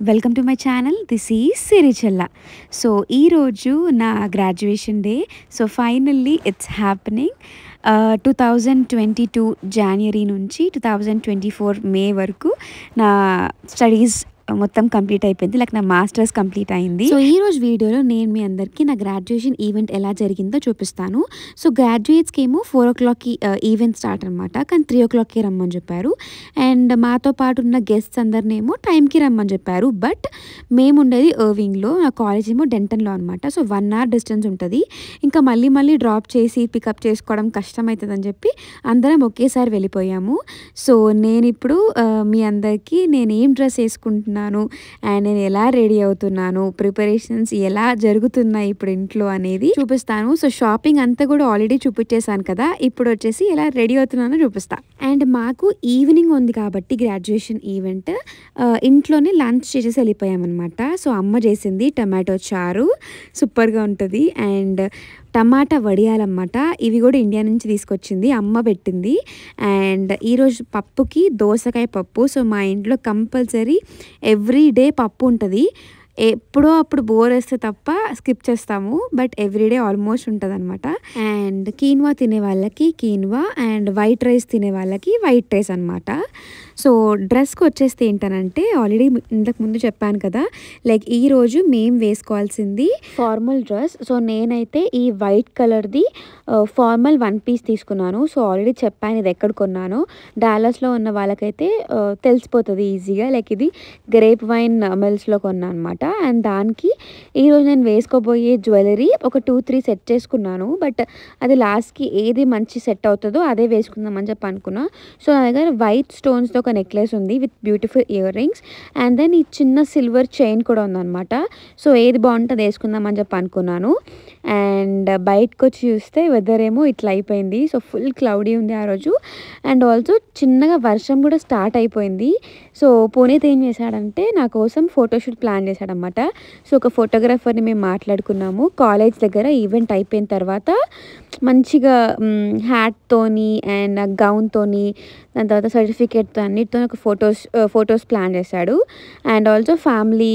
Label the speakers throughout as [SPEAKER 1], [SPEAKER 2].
[SPEAKER 1] Welcome to my channel. This is Sirichella. So ఈరోజు నా graduation day. So finally it's happening. 2022 January నుంచి 2024 మే వరకు నా స్టడీస్ మొత్తం కంప్లీట్ అయిపోయింది. లైక్ నా మాస్టర్స్ కంప్లీట్ అయింది. సో ఈరోజు వీడియోలో నేను మీ అందరికీ నా గ్రాడ్యుయేషన్ ఈవెంట్ ఎలా జరిగిందో చూపిస్తాను. సో గ్రాడ్యుయేట్స్కి ఏమో 4 o'clockకి ఈవెంట్ స్టార్ట్ అనమాట, కానీ 3 o'clockకి రమ్మని చెప్పారు. అండ్ మాతో పాటు ఉన్న గెస్ట్స్ అందరినేమో టైంకి రమ్మని చెప్పారు. బట్ మేము ఉండేది ఎర్వింగ్లో, నా కాలేజ్ ఏమో డెంటన్లో అనమాట. సో 1 hour డిస్టెన్స్ ఉంటుంది. ఇంకా మళ్ళీ డ్రాప్ చేసి పికప్ చేసుకోవడం కష్టం అవుతుందని చెప్పి అందరం ఒకేసారి వెళ్ళిపోయాము. సో నేను ఇప్పుడు మీ అందరికీ నేను ఏం డ్రెస్ వేసుకుంటున్నాను అండ్ నేను ఎలా రెడీ అవుతున్నాను, ప్రిపరేషన్స్ ఎలా జరుగుతున్నాయి ఇప్పుడు ఇంట్లో అనేది చూపిస్తాను. సో షాపింగ్ అంతా కూడా ఆల్రెడీ చూపించేశాను కదా, ఇప్పుడు వచ్చేసి ఎలా రెడీ అవుతున్నానో చూపిస్తా. అండ్ మాకు ఈవినింగ్ ఉంది కాబట్టి గ్రాడ్యుయేషన్ ఈవెంట్ ఇంట్లోనే లంచ్ చేసేసి వెళ్ళిపోయామన్నమాట. సో అమ్మ చేసింది టమాటో చారు, సూపర్గా ఉంటుంది. అండ్ టమాటా వడియాలన్నమాట, ఇవి కూడా ఇండియా నుంచి తీసుకొచ్చింది, అమ్మ పెట్టింది. అండ్ ఈరోజు పప్పుకి దోసకాయ పప్పు. సో మా ఇంట్లో కంపల్సరీ ఎవ్రీ డే పప్పు ఉంటుంది. ఎప్పుడో అప్పుడు బోర్ వేస్తే తప్ప స్కిప్ చేస్తాము, బట్ ఎవ్రీడే ఆల్మోస్ట్ ఉంటుంది అనమాట. అండ్ కీన్వా తినే వాళ్ళకి కీన్వా అండ్ వైట్ రైస్ తినే వాళ్ళకి వైట్ రైస్ అనమాట. సో డ్రెస్కి వచ్చేస్తే ఏంటనంటే ఆల్రెడీ ఇంతకు ముందు చెప్పాను కదా, లైక్ ఈరోజు మేము వేసుకోవాల్సింది ఫార్మల్ డ్రెస్. సో నేనైతే ఈ వైట్ కలర్ది ఫార్మల్ 1 piece తీసుకున్నాను. సో ఆల్రెడీ చెప్పాను ఇది ఎక్కడ కొన్నాను. డాలస్లో ఉన్న వాళ్ళకైతే తెలిసిపోతుంది ఈజీగా. లైక్ ఇది గ్రేప్ వైన్ మిల్స్లో కొన్నాను అనమాట. అండ్ దానికి ఈరోజు నేను వేసుకోబోయే జ్యువెలరీ ఒక 2-3 సెట్ చేసుకున్నాను. బట్ అది లాస్ట్కి ఏది మంచి సెట్ అవుతుందో అదే వేసుకుందామని చెప్పి అనుకున్నా. సో నా దగ్గర వైట్ స్టోన్స్తో ఒక నెక్లెస్ ఉంది with beautiful earrings. And then ఈ చిన్న సిల్వర్ చైన్ కూడా ఉందన్నమాట. సో ఏది బాగుంటుంది వేసుకుందామని చెప్పి అనుకున్నాను. అండ్ బయటకు వచ్చి చూస్తే వెదర్ ఏమో ఇట్లా అయిపోయింది. సో ఫుల్ క్లౌడీ ఉంది ఆ రోజు. అండ్ ఆల్సో చిన్నగా వర్షం కూడా స్టార్ట్ అయిపోయింది. సో పునీత్ ఏం చేశాడంటే నా కోసం ఫోటోషూట్ ప్లాన్ చేశాడనమాట. సో ఒక ఫోటోగ్రాఫర్ని మేము మాట్లాడుకున్నాము. కాలేజ్ దగ్గర ఈవెంట్ అయిపోయిన తర్వాత మంచిగా హ్యాట్తోని అండ్ గౌన్తోని దాని తర్వాత సర్టిఫికేట్తో అన్నిటితో ఒక ఫొటోస్ ప్లాన్ చేశాడు. అండ్ ఆల్సో ఫ్యామిలీ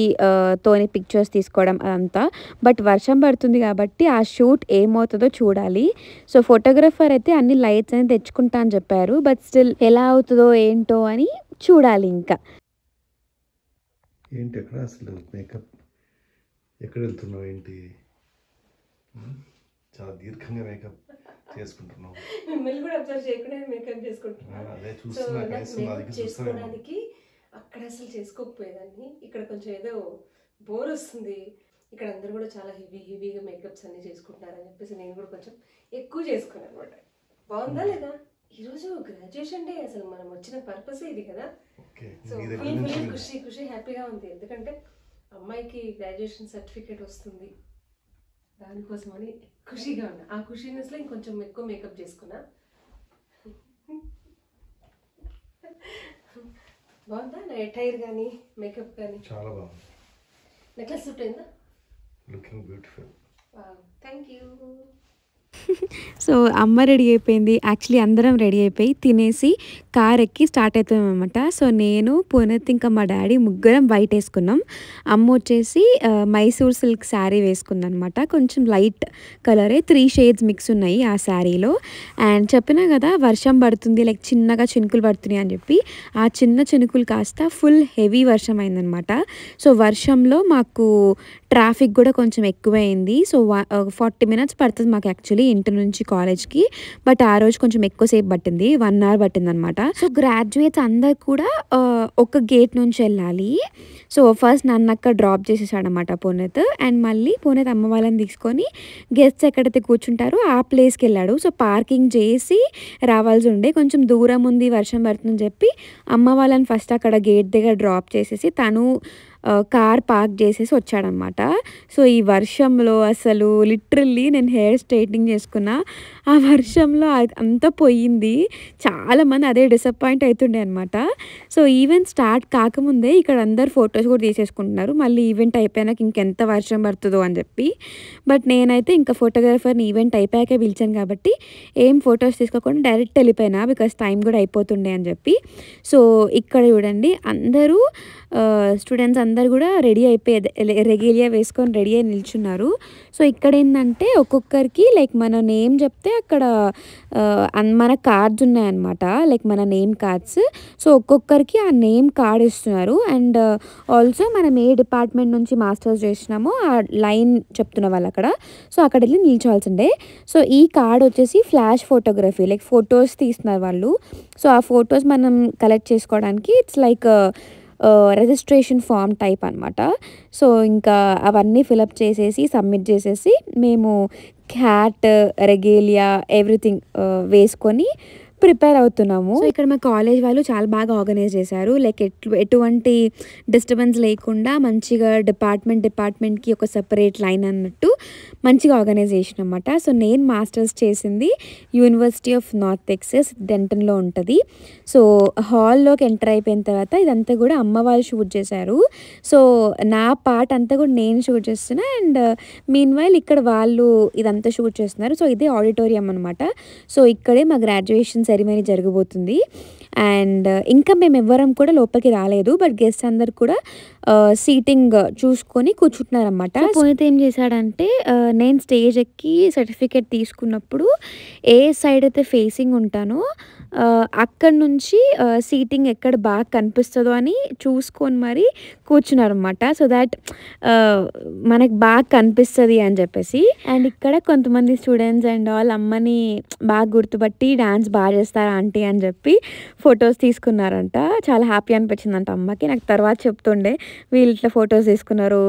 [SPEAKER 1] తోని పిక్చర్స్ తీసుకోవడం అదంతా. బట్ వర్షం పడుతుంది కాబట్టి ఆ షూట్ ఏమవుతుందో చూడాలి. సో ఫోటోగ్రాఫర్ అయితే అన్ని లైట్స్ అనేది తెచ్చుకుంటా అని చెప్పారు. బట్ స్టిల్ ఎలా అవుతుందో ఏంటో అని చూడాలి. ఇంకా
[SPEAKER 2] ఏంటి ఎక్కడ అసలు మేకప్ ఎక్కడ వెళ్తున్నావు ఏంటి? చాలా దీర్ఘంగా మేకప్ చేసుకుంటున్నావు.
[SPEAKER 3] మిమ్మల్ని కూడా అబ్జర్వ్ చేయకుండా మేకప్ చేసుకుంటున్నాను.
[SPEAKER 2] అదే చూస్తున్నా,
[SPEAKER 3] చేసుకోవడానికి అక్కడ అసలు చేసుకోకపోయేదాన్ని. ఇక్కడ కొంచెం ఏదో బోర్ వస్తుంది. ఇక్కడ అందరూ కూడా చాలా హెవీగా మేకప్స్ అన్ని చేసుకుంటున్నారని చెప్పేసి నేను కూడా కొంచెం ఎక్కువ చేసుకున్నాను అనమాట. బాగుందా లేదా? ఈరోజు గ్రాడ్యుయేషన్ డే, అసలు మనం వచ్చిన పర్పస్ ఇది కదా. సో ఫుల్ ఖుషి హ్యాపీగా ఉంది. ఎందుకంటే అమ్మాయికి గ్రాడ్యుయేషన్ సర్టిఫికేట్ వస్తుంది, దానికోసమని ఖుషిగా ఉన్నా. ఆ ఖుషీనెస్లో ఇంకొంచెం ఎక్కువ మేకప్ చేసుకున్నా. బాగుందా నా అటైర్ కానీ మేకప్ కానీ?
[SPEAKER 2] చాలా బాగుంది.
[SPEAKER 3] నెక్లెస్ సూట్ అయిందా?
[SPEAKER 2] Looking beautiful.
[SPEAKER 3] Thank you.
[SPEAKER 1] So అమ్మ రెడీ అయిపోయింది. యాక్చువల్లీ అందరం రెడీ అయిపోయి తినేసి కార్ ఎక్కి స్టార్ట్ అవుతామన్నమాట. సో నేను పునీత్ ఇంకా మా డాడీ ముగ్గురం వైట్ వేసుకున్నాం. అమ్మ వచ్చేసి మైసూర్ సిల్క్ శారీ వేసుకుంది అనమాట. కొంచెం లైట్ కలరే, 3 shades మిక్స్ ఉన్నాయి ఆ శారీలో. అండ్ చెప్పినా కదా వర్షం పడుతుంది, లైక్ చిన్నగా చినుకులు పడుతున్నాయి అని చెప్పి. ఆ చిన్న చినుకులు కాస్త ఫుల్ హెవీ వర్షం అయిందనమాట. సో వర్షంలో మాకు ట్రాఫిక్ కూడా కొంచెం ఎక్కువైంది. సో 40 minutes పడుతుంది మాకు యాక్చువల్లీ ఇంటి నుంచి కాలేజ్కి. బట్ ఆ రోజు కొంచెం ఎక్కువసేపు పట్టింది, 1 hour పట్టింది అనమాట. సో గ్రాడ్యుయేట్స్ అందరు కూడా ఒక గేట్ నుంచి వెళ్ళాలి. సో ఫస్ట్ నన్ను అక్కడ డ్రాప్ చేసేసాడనమాట పునీత్. అండ్ మళ్ళీ పునీత్ అమ్మ వాళ్ళని తీసుకొని గెస్ట్స్ ఎక్కడైతే కూర్చుంటారో ఆ ప్లేస్కి వెళ్ళాడు. సో పార్కింగ్ చేసి రావాల్సి ఉండే, కొంచెం దూరం ఉంది వర్షం పడుతుందని చెప్పి అమ్మ వాళ్ళని ఫస్ట్ అక్కడ గేట్ దగ్గర డ్రాప్ చేసేసి తను కార్ పార్క్ చేసేసి వచ్చాడనమాట. సో ఈ వర్షంలో అసలు లిటరల్లీ నేను హెయిర్ స్ట్రైట్నింగ్ చేసుకున్నా, ఆ వర్షంలో అంతా పోయింది. చాలామంది అదే డిసప్పాయింట్ అవుతుండే అనమాట. సో ఈవెంట్ స్టార్ట్ కాకముందే ఇక్కడ అందరు ఫొటోస్ కూడా తీసేసుకుంటున్నారు, మళ్ళీ ఈవెంట్ అయిపోయినాక ఇంకెంత వర్షం పడుతుందో అని చెప్పి. బట్ నేనైతే ఇంకా ఫోటోగ్రాఫర్ని ఈవెంట్ అయిపోయాకే పిలిచాను కాబట్టి ఏం ఫొటోస్ తీసుకోకుండా డైరెక్ట్ వెళ్ళిపోయినా, బికాస్ టైం కూడా అయిపోతుండే అని చెప్పి. సో ఇక్కడ చూడండి అందరూ స్టూడెంట్స్ అందరు కూడా రెడీ అయిపోయేది, రెగేలియా వేసుకొని రెడీ అయి నిల్చున్నారు. సో ఇక్కడ ఏంటంటే ఒక్కొక్కరికి లైక్ మన నేమ్ చెప్తే అక్కడ మన కార్డ్స్ ఉన్నాయన్నమాట, లైక్ మన నేమ్ కార్డ్స్. సో ఒక్కొక్కరికి ఆ నేమ్ కార్డ్ ఇస్తున్నారు. అండ్ ఆల్సో మనం ఏ డిపార్ట్మెంట్ నుంచి మాస్టర్స్ చేసినామో ఆ లైన్ చెప్తున్న వాళ్ళు అక్కడ. సో అక్కడ వెళ్ళి నిల్చోవాల్సిందే. సో ఈ కార్డ్ వచ్చేసి ఫ్లాష్ ఫోటోగ్రఫీ, లైక్ ఫొటోస్ తీస్తున్నారు వాళ్ళు. సో ఆ ఫొటోస్ మనం కలెక్ట్ చేసుకోవడానికి it's like registration form type అనమాట. సో ఇంకా అవన్నీ ఫిలప్ చేసేసి సబ్మిట్ చేసేసి మేము హ్యాట్, రెగేలియా ఎవ్రీథింగ్ వేసుకొని ప్రిపేర్ అవుతున్నాము. సో ఇక్కడ మా కాలేజ్ వాళ్ళు చాలా బాగా ఆర్గనైజ్ చేశారు. లైక్ ఎటువంటి డిస్టర్బెన్స్ లేకుండా మంచిగా డిపార్ట్మెంట్కి ఒక సెపరేట్ లైన్ అన్నట్టు మంచిగా ఆర్గనైజేషన్ అనమాట. సో నేను మాస్టర్స్ చేసింది యూనివర్సిటీ ఆఫ్ నార్త్ టెక్సస్ డెంటన్లో ఉంటుంది. సో హాల్లోకి ఎంటర్ అయిపోయిన తర్వాత ఇదంతా కూడా అమ్మ వాళ్ళు షూట్ చేశారు. సో నా పార్ట్ అంతా కూడా నేను షూట్ చేస్తున్నా. అండ్ మీన్ వైల్ ఇక్కడ వాళ్ళు ఇదంతా షూట్ చేస్తున్నారు. సో ఇదే ఆడిటోరియం అనమాట. సో ఇక్కడే మా గ్రాడ్యుయేషన్ సెరిమనీ జరగబోతుంది. అండ్ ఇంకా మేము ఎవ్వరం కూడా లోపలికి రాలేదు, బట్ గెస్ట్ అందరు కూడా సీటింగ్ చూసుకొని కూర్చుంటున్నారన్నమాట. పోయితే ఏం చేశాడంటే నేను స్టేజ్ ఎక్కి సర్టిఫికేట్ తీసుకున్నప్పుడు ఏ సైడ్ అయితే ఫేసింగ్ ఉంటానో అక్కడ నుంచి సీటింగ్ ఎక్కడ బాగా కనిపిస్తుందో అని చూసుకొని మరి కూర్చున్నారన్నమాట. సో దాట్ మనకు బాగా కనిపిస్తుంది అని చెప్పేసి. అండ్ ఇక్కడ కొంతమంది స్టూడెంట్స్ అండ్ వాళ్ళ అమ్మని బాగా గుర్తుపట్టి డాన్స్ బాగా చేస్తారా ఆంటీ అని చెప్పి ఫొటోస్ తీసుకున్నారంట. చాలా హ్యాపీ అనిపించిందంట అమ్మకి. నాకు తర్వాత చెప్తుండే వీళ్ళు ఇట్లా ఫొటోస్ తీసుకున్నారు,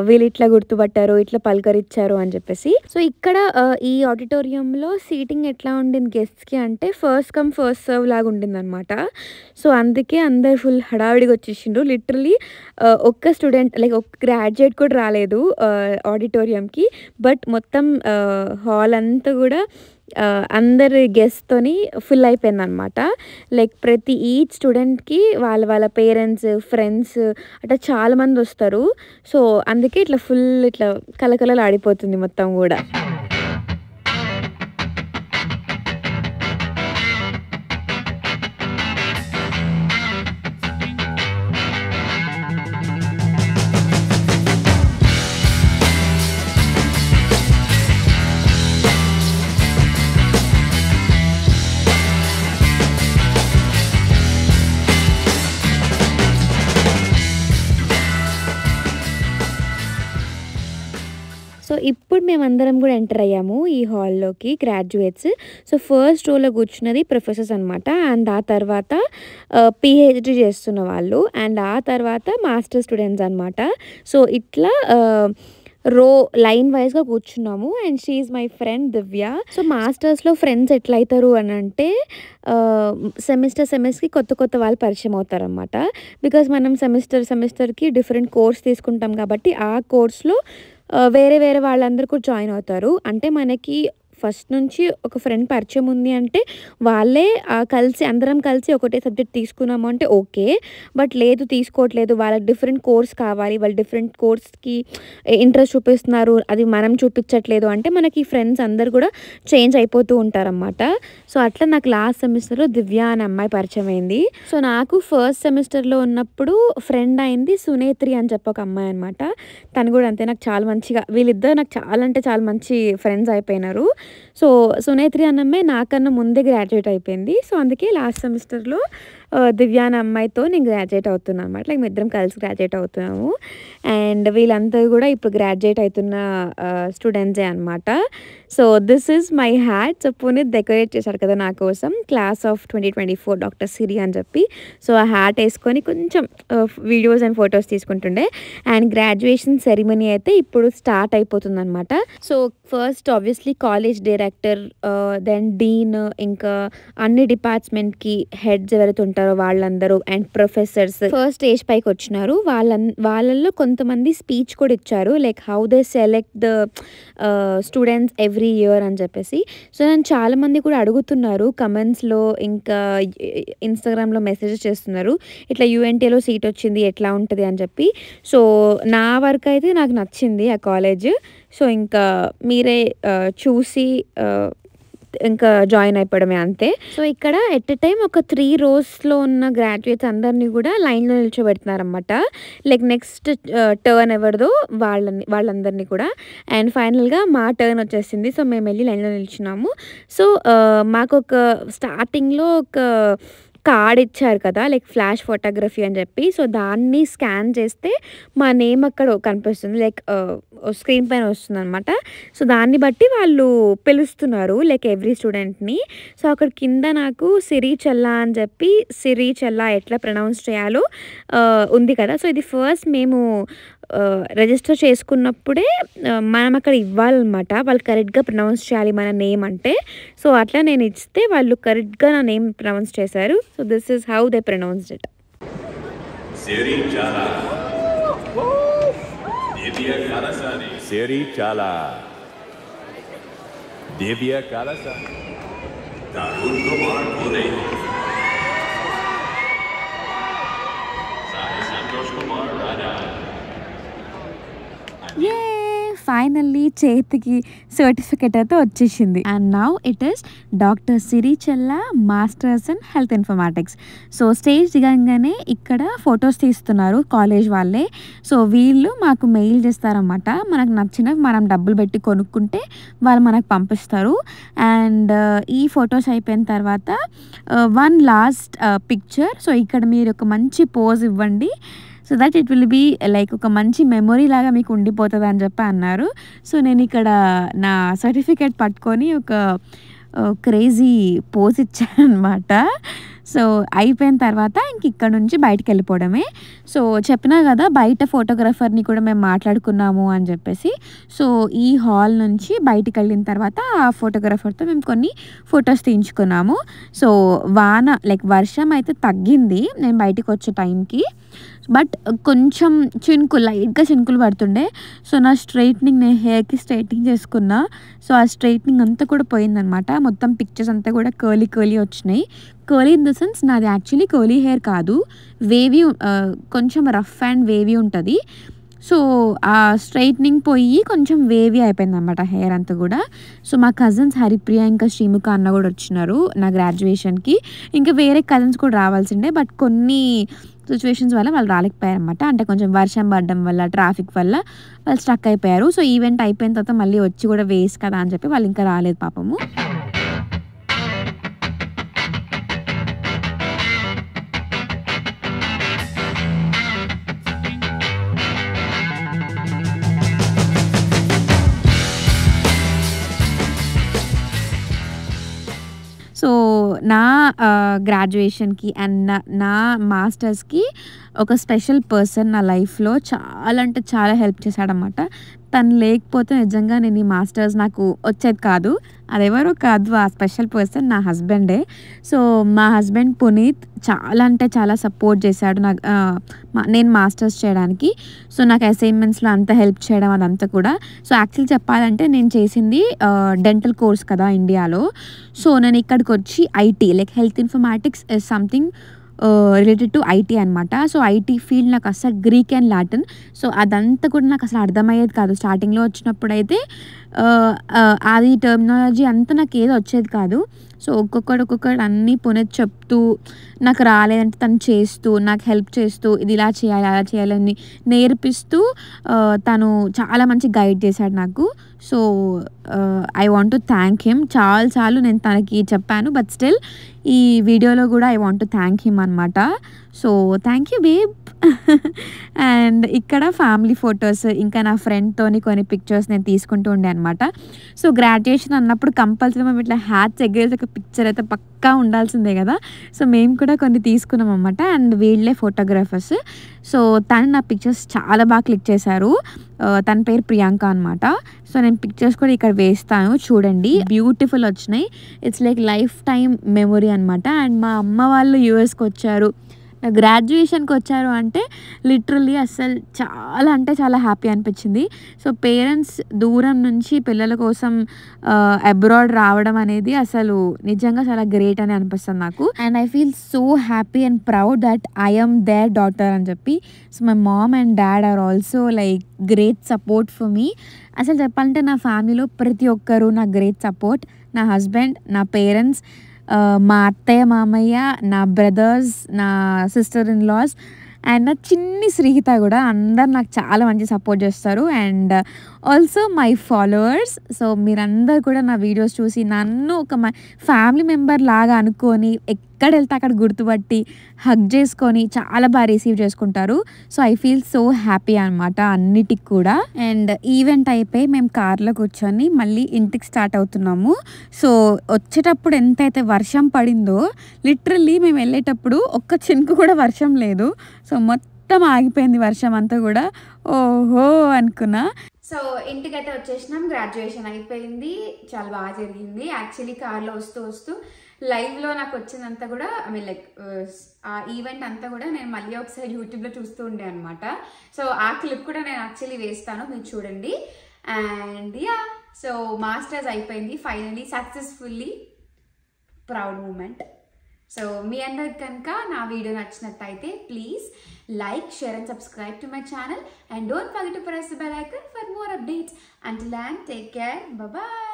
[SPEAKER 1] వీళ్ళు ఇట్లా గుర్తుపట్టారు, ఇట్లా పలకరించారు అని చెప్పేసి. సో ఇక్కడ ఈ ఆడిటోరియంలో సీటింగ్ ఎట్లా ఉండింది గెస్ట్స్కి అంటే ఫస్ట్ కమ్ ఫస్ట్ సర్వ్ లాగా ఉండింది అనమాట. సో అందుకే అందరు ఫుల్ హడావిడిగా వచ్చేసిండ్రు. లిటరలీ ఒక్క స్టూడెంట్ లైక్ ఒక్క గ్రాడ్యుయేట్ కూడా రాలేదు ఆడిటోరియంకి. బట్ మొత్తం హాల్ అంతా కూడా అందరి గెస్ట్తోని ఫుల్ అయిపోయింది అనమాట. లైక్ ప్రతి ఈచ్ స్టూడెంట్కి వాళ్ళ పేరెంట్స్, ఫ్రెండ్స్ అట్లా చాలామంది వస్తారు. సో అందుకే ఇట్లా ఫుల్ ఇట్లా కలకలలు ఆడిపోతుంది మొత్తం కూడా. సో ఇప్పుడు మేమందరం కూడా ఎంటర్ అయ్యాము ఈ హాల్లోకి గ్రాడ్యుయేట్స్. సో ఫస్ట్ రోలో కూర్చున్నది ప్రొఫెసర్స్ అనమాట. అండ్ ఆ తర్వాత పిహెచ్డి చేస్తున్న వాళ్ళు, అండ్ ఆ తర్వాత మాస్టర్ స్టూడెంట్స్ అనమాట. సో ఇట్లా లైన్ వైజ్గా కూర్చున్నాము. And she is my friend Divya. So మాస్టర్స్లో ఫ్రెండ్స్ ఎట్లయితారు అని అంటే సెమిస్టర్కి కొత్త వాళ్ళు పరిచయం అవుతారన్నమాట. బికాజ్ మనం సెమిస్టర్కి డిఫరెంట్ కోర్స్ తీసుకుంటాం కాబట్టి ఆ కోర్స్లో వేరే వాళ్ళందరూ కూడా జాయిన్ అవుతారు. అంటే మనకి ఫస్ట్ నుంచి ఒక ఫ్రెండ్ పరిచయం ఉంది అంటే వాళ్ళే అందరం కలిసి ఒకటే సబ్జెక్ట్ తీసుకున్నాము అంటే ఓకే. బట్ లేదు, తీసుకోవట్లేదు, వాళ్ళకి డిఫరెంట్ కోర్స్ కావాలి, వాళ్ళు డిఫరెంట్ కోర్స్కి ఇంట్రెస్ట్ చూపిస్తున్నారు, అది మనం చూపించట్లేదు అంటే మనకి ఫ్రెండ్స్ అందరు కూడా చేంజ్ అయిపోతూ ఉంటారన్నమాట. సో అట్లా నాకు లాస్ట్ సెమిస్టర్లో దివ్య అనే అమ్మాయి పరిచయం అయింది. సో నాకు ఫస్ట్ సెమిస్టర్లో ఉన్నప్పుడు ఫ్రెండ్ అయింది సునేత్రి అని చెప్పి ఒక అమ్మాయి అనమాట. తను కూడా అంతే, నాకు చాలా మంచిగా, వీళ్ళిద్దరు నాకు చాలా అంటే చాలా మంచి ఫ్రెండ్స్ అయిపోయినారు. సో సునేత్రి అన్నమ్మాయి నాకన్నా ముందే గ్రాడ్యుయేట్ అయిపోయింది. సో అందుకే లాస్ట్ సెమిస్టర్లో దివ్య అనే అమ్మాయితో నేను గ్రాడ్యుయేట్ అవుతున్నాను అనమాట. లైక్ మేము ఇద్దరం కలిసి గ్రాడ్యుయేట్ అవుతున్నాము. అండ్ వీళ్ళంతా కూడా ఇప్పుడు గ్రాడ్యుయేట్ అవుతున్న స్టూడెంట్సే అనమాట. So this is my hat. So Puneeth decorate చేశాడు కదా నా కోసం, క్లాస్ ఆఫ్ 2024 డాక్టర్ సిరి అని చెప్పి. సో ఆ హ్యాట్ వేసుకొని కొంచెం వీడియోస్ అండ్ ఫొటోస్ తీసుకుంటుండే. అండ్ గ్రాడ్యుయేషన్ సెరిమనీ అయితే ఇప్పుడు స్టార్ట్ అయిపోతుంది అనమాట. So first obviously college director, then dean, ఇంకా అన్ని డిపార్ట్మెంట్కి హెడ్స్ ఎవరైతే ఉంటారో వాళ్ళందరూ, అండ్ ప్రొఫెసర్స్ ఫస్ట్ స్టేజ్ పైకి వచ్చినారు. వాళ్ళల్లో కొంతమంది స్పీచ్ కూడా ఇచ్చారు, like how they select the students every year అని చెప్పేసి. సో నన్ను చాలామంది కూడా అడుగుతున్నారు కమెంట్స్లో, ఇంకా ఇన్స్టాగ్రామ్లో మెసేజెస్ చేస్తున్నారు, ఇట్లా యూఎన్టీలో సీట్ వచ్చింది ఎట్లా ఉంటుంది అని చెప్పి. సో నా వరకు అయితే నాకు నచ్చింది ఆ కాలేజ్. సో ఇంకా మీరే చూసి ఇంకా జాయిన్ అయిపోవడమే అంతే. సో ఇక్కడ ఎట్ ఎ టైం ఒక 3 రోస్లో ఉన్న గ్రాడ్యుయేట్స్ అందరినీ కూడా లైన్లో నిల్చోబెడుతున్నారన్నమాట. లైక్ నెక్స్ట్ టర్న్ ఎవరిదో వాళ్ళందరినీ కూడా. అండ్ ఫైనల్గా మా టర్న్ వచ్చేసింది. సో మేము వెళ్ళి లైన్లో నిల్చున్నాము. సో మాకు ఒక స్టార్టింగ్లో ఒక కార్డ్ ఇచ్చారు కదా, లైక్ ఫ్లాష్ ఫోటోగ్రఫీ అని చెప్పి. సో దాన్ని స్కాన్ చేస్తే మా నేమ్ అక్కడ కనిపిస్తుంది, లైక్ స్క్రీన్ పైన వస్తుంది అనమాట. సో దాన్ని బట్టి వాళ్ళు పిలుస్తున్నారు లైక్ ఎవ్రీ స్టూడెంట్ని. సో అక్కడ కింద నాకు సిరి చెల్లా అని చెప్పి, సిరి చెల్లా ఎట్లా ప్రొనౌన్స్ చేయాలో ఉంది కదా. సో ఇది ఫస్ట్ మేము రిజిస్టర్ చేసుకున్నప్పుడే మనం అక్కడ ఇవ్వాలన్నమాట. వాళ్ళు కరెక్ట్గా ప్రొనౌన్స్ చేయాలి మన నేమ్ అంటే. సో అట్లా నేను ఇస్తే వాళ్ళు కరెక్ట్గా నా నేమ్ ప్రొనౌన్స్ చేశారు. So this is how they pronounced it.
[SPEAKER 4] Seri Chala. Devya Kalasani. Seri Chala. Devya Kalasani. Tarun Kumar Pune. Sai Santosh Kumar Rana.
[SPEAKER 1] ఫైనల్లీ చేతికి సర్టిఫికెట్ అయితే వచ్చేసింది. And now it is doctor Siri Chella masters in health informatics. So stage దిగంగానే ఇక్కడ photos తీస్తున్నారు college వాళ్ళే. So వీళ్ళు మాకు మెయిల్ చేస్తారన్నమాట. మనకు నచ్చినవి మనం డబ్బులు పెట్టి కొనుక్కుంటే వాళ్ళు మనకు పంపిస్తారు. అండ్ ఈ ఫొటోస్ అయిపోయిన తర్వాత వన్ లాస్ట్ పిక్చర్. సో ఇక్కడ మీరు ఒక మంచి పోజ్ ఇవ్వండి, so that it will be like ఒక మంచి మెమొరీ లాగా మీకు ఉండిపోతుంది అని చెప్పి అన్నారు. సో నేను ఇక్కడ నా సర్టిఫికేట్ పట్టుకొని ఒక క్రేజీ పోజ్ ఇచ్చాను అనమాట. సో అయిపోయిన తర్వాత ఇంక ఇక్కడ నుంచి బయటకు వెళ్ళిపోవడమే. సో చెప్పినా కదా బయట ఫోటోగ్రాఫర్ని కూడా మేము మాట్లాడుకున్నాము అని చెప్పేసి. సో ఈ హాల్ నుంచి బయటికి వెళ్ళిన తర్వాత ఆ ఫోటోగ్రాఫర్తో మేము కొన్ని ఫొటోస్ తీయించుకున్నాము. సో లైక్ వర్షం అయితే తగ్గింది నేను బయటికి వచ్చే టైంకి, బట్ కొంచెం లైట్గా చినుకులు పడుతుండే. సో నా స్ట్రైట్నింగ్, నేను హెయిర్కి స్ట్రైట్నింగ్ చేసుకున్నా. సో ఆ స్ట్రైట్నింగ్ అంతా కూడా పోయిందనమాట. మొత్తం పిక్చర్స్ అంతా కూడా కర్లీ వచ్చినాయి. కర్లీ ఇన్ ద సెన్స్ నాది యాక్చువల్లీ కర్లీ హెయిర్ కాదు, వేవీ, కొంచెం రఫ్ అండ్ వేవీ ఉంటుంది. సో ఆ స్ట్రైట్నింగ్ పోయి కొంచెం వేవీ అయిపోయింది అనమాట హెయిర్ అంతా కూడా. సో మా కజిన్స్ హరిప్రియ ఇంకా శ్రీముఖ అన్న కూడా వచ్చినారు నా గ్రాడ్యుయేషన్కి. ఇంకా వేరే కజిన్స్ కూడా రావాల్సిండే, బట్ కొన్ని సిచ్యువేషన్స్ వల్ల వాళ్ళు రాలేకపోయారనమాట. అంటే కొంచెం వర్షం పడడం వల్ల, ట్రాఫిక్ వల్ల వాళ్ళు స్టక్ అయిపోయారు. సో ఈవెంట్ అయిపోయిన తర్వాత మళ్ళీ వచ్చి కూడా వేస్ట్ కదా అని చెప్పి వాళ్ళు ఇంకా రాలేదు పాపము. సో నా గ్రాడ్యుయేషన్కి అండ్ నా మాస్టర్స్కి ఒక స్పెషల్ పర్సన్ నా లైఫ్లో చాలా అంటే చాలా హెల్ప్ చేశాడనమాట. తను లేకపోతే నిజంగా నేను ఈ మాస్టర్స్ నాకు వచ్చేది కాదు. అదెవరో కాదు, ఆ స్పెషల్ పర్సన్ నా హస్బెండే. సో మా హస్బెండ్ పునీత్ చాలా అంటే చాలా సపోర్ట్ చేశాడు నాకు, నేను మాస్టర్స్ చేయడానికి. సో నాకు అసైన్మెంట్స్లో అంత హెల్ప్ చేయడం అదంతా కూడా. సో యాక్చువల్లీ చెప్పాలంటే నేను చేసింది డెంటల్ కోర్స్ కదా ఇండియాలో. సో నేను ఇక్కడికి వచ్చి IT like health informatics is something related to IT అనమాట. సో ఐటీ ఫీల్డ్ నాకు అసలు గ్రీక్ అండ్ లాటిన్, సో అదంతా కూడా నాకు అసలు అర్థమయ్యేది కాదు. స్టార్టింగ్లో వచ్చినప్పుడు అయితే అది టర్మినాలజీ అంతా నాకు ఏదో వచ్చేది కాదు. సో ఒక్కొక్కడు అన్నీ పునీత్ చెప్తూ, నాకు రాలేదంటే తను చేస్తూ, నాకు హెల్ప్ చేస్తూ, ఇది ఇలా చేయాలి అలా చేయాలని నేర్పిస్తూ తను చాలా మంచి గైడ్ చేశాడు నాకు. So I want to thank him. చాలాసార్లు నేను తనకి చెప్పాను, బట్ స్టిల్ ఈ వీడియోలో కూడా I want to thank him అనమాట. So thank you babe. And ఇక్కడ ఫ్యామిలీ ఫొటోస్, ఇంకా నా ఫ్రెండ్తోని కొన్ని పిక్చర్స్ నేను తీసుకుంటూ ఉండే అనమాట. సో గ్రాడ్యుయేషన్ అన్నప్పుడు కంపల్సరీ మేము ఇట్లా హ్యాట్స్ ఎగ్గేసి ఒక పిక్చర్ అయితే పక్కా ఉండాల్సిందే కదా. సో మేము కూడా కొన్ని తీసుకున్నాం అనమాట. అండ్ వీళ్ళే ఫోటోగ్రాఫర్స్. సో తను నా పిక్చర్స్ చాలా బాగా క్లిక్ చేశారు. తన పేరు ప్రియాంక అనమాట. సో నేను పిక్చర్స్ కూడా ఇక్కడ వేస్తాను చూడండి, బ్యూటిఫుల్ వచ్చినాయి. It's like life time memory అనమాట. అండ్ మా అమ్మ వాళ్ళు యూఎస్కి వచ్చారు, గ్రాడ్యుయేషన్కి వచ్చారు అంటే లిటరల్లీ అసలు చాలా అంటే చాలా హ్యాపీ అనిపించింది. సో పేరెంట్స్ దూరం నుంచి పిల్లల కోసం అబ్రాడ్ రావడం అనేది అసలు నిజంగా చాలా గ్రేట్ అని అనిపిస్తుంది నాకు. And I feel so happy and proud that I am their daughter అని చెప్పి. So my mom and dad are also like great support for me. అసలు చెప్పాలంటే నా ఫ్యామిలీలో ప్రతి ఒక్కరు నాకు గ్రేట్ సపోర్ట్. నా హస్బెండ్, నా పేరెంట్స్, మా అత్తయ్య మామయ్య, నా బ్రదర్స్, నా సిస్టర్ ఇన్ లాస్ అండ్ నా చిన్ని శ్రీహిత కూడా అందరు నాకు చాలా మంచి సపోర్ట్ చేస్తారు. And also my followers. So మీరందరూ కూడా నా వీడియోస్ చూసి నన్ను ఒక ఫ్యామిలీ మెంబర్ లాగా అనుకొని ఎక్కడ వెళ్తే అక్కడ గుర్తుపట్టి హగ్ చేసుకొని చాలా బాగా రిసీవ్ చేసుకుంటారు. So I feel so happy అనమాట అన్నిటికి కూడా. అండ్ ఈవెంట్ అయిపోయి మేము కార్లో కూర్చొని మళ్ళీ ఇంటికి స్టార్ట్ అవుతున్నాము. సో వచ్చేటప్పుడు ఎంతైతే వర్షం పడిందో లిటరల్లీ మేము వెళ్ళేటప్పుడు ఒక్క చినుకు కూడా వర్షం లేదు. సో మొత్తం ఆగిపోయింది వర్షం అంతా కూడా. ఓహో అనుకున్నా. సో ఇంటికైతే వచ్చేసినాం. గ్రాడ్యుయేషన్ అయిపోయింది, చాలా బాగా జరిగింది. యాక్చువల్లీ కార్లో వస్తూ వస్తూ లైవ్లో నాకు వచ్చిందంతా కూడా ఐ మీన్ లైక్ ఆ ఈవెంట్ అంతా కూడా నేను మళ్ళీ ఒకసారి యూట్యూబ్లో చూస్తూ ఉండే అనమాట. సో ఆ క్లిప్ కూడా నేను యాక్చువల్లీ వేస్తాను, మీరు చూడండి. అండ్ యా, సో మాస్టర్స్ అయిపోయింది finally, successfully. Proud moment. So మీ అందరికి కనుక నా వీడియో నచ్చినట్టయితే please like, share and subscribe to my channel and don't forget to press the bell icon for more updates. Until then, take care. Bye bye.